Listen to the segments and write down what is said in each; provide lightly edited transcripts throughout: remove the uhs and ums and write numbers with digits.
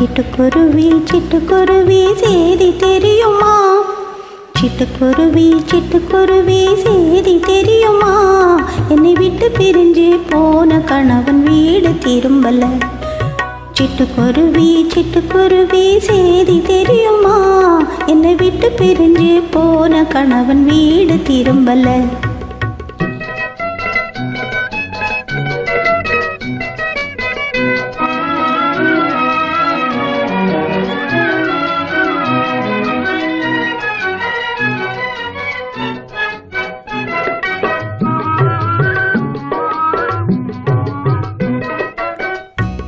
சிட்டுக்குருவி சேதி தெரியுமா? சிட்டுக்குருவி சேதி தெரியுமா? என்னை விட்டு பிரிஞ்சு போன கணவன் வீடு திரும்பல. சிட்டுக்குருவி சேதி தெரியுமா? என்னை விட்டு பிரிஞ்சு போன கணவன் வீடு திரும்பல.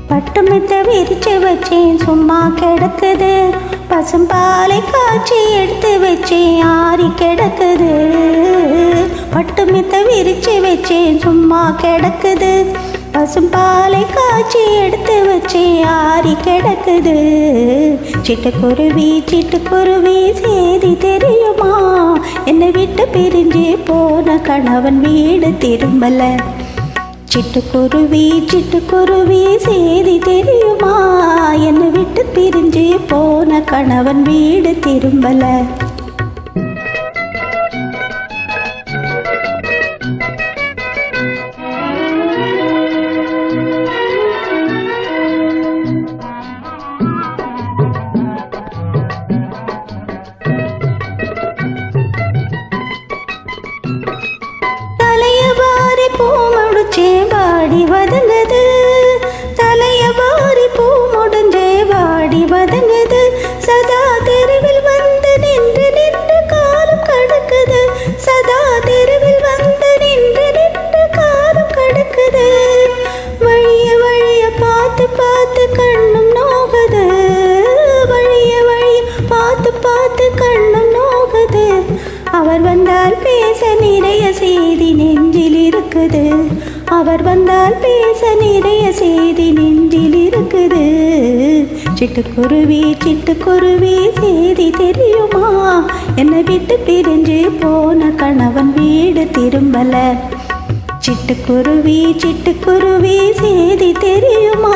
பட்டுமெத்த விரிச்சு வச்சேன் சும்மா கிடக்குது. பசும்பாலை காய்ச்சி எடுத்து வச்சேன் ஆறி கிடக்குது. பட்டுமெத்த விரிச்சு வச்சேன் சும்மா கிடக்குது. பசும்பாலை காய்ச்சி எடுத்து வச்சேன் ஆறி கிடக்குது. சிட்டுக்குருவி சேதி தெரியுமா? என்னை விட்டு பிரிஞ்சு போன கணவன் வீடு திரும்பல. சிட்டுக்குருவி சேதி தெரியுமா? என்னை விட்டு பிரிஞ்சு போன கணவன் வீடு திரும்பல. தலையபாரி பூ முடிச்சே வாடி வதங்குது. தலையபாரி பூ முடிஞ்சே வாடி வதங்குது. சதா தெருவில் வந்து நின்று காலம் கடக்குது. சதா தெருவில் வந்து நின்று காலம் கடக்குது. வழிய பார்த்து கண்ணும் நோகுது. வழிய பார்த்து கண்ணும் நோகுது. அவர் வந்தால் பேச நிறைய செய்தி நெஞ்சில் இருக்குது. அவர் வந்தால் பேச நிறைய செய்தி நெஞ்சில் இருக்குது. சிட்டுக்குருவி சேதி தெரியுமா? என்னை விட்டு பிரிஞ்சு போன கணவன் வீடு திரும்பல. சிட்டுக்குருவி சேதி தெரியுமா?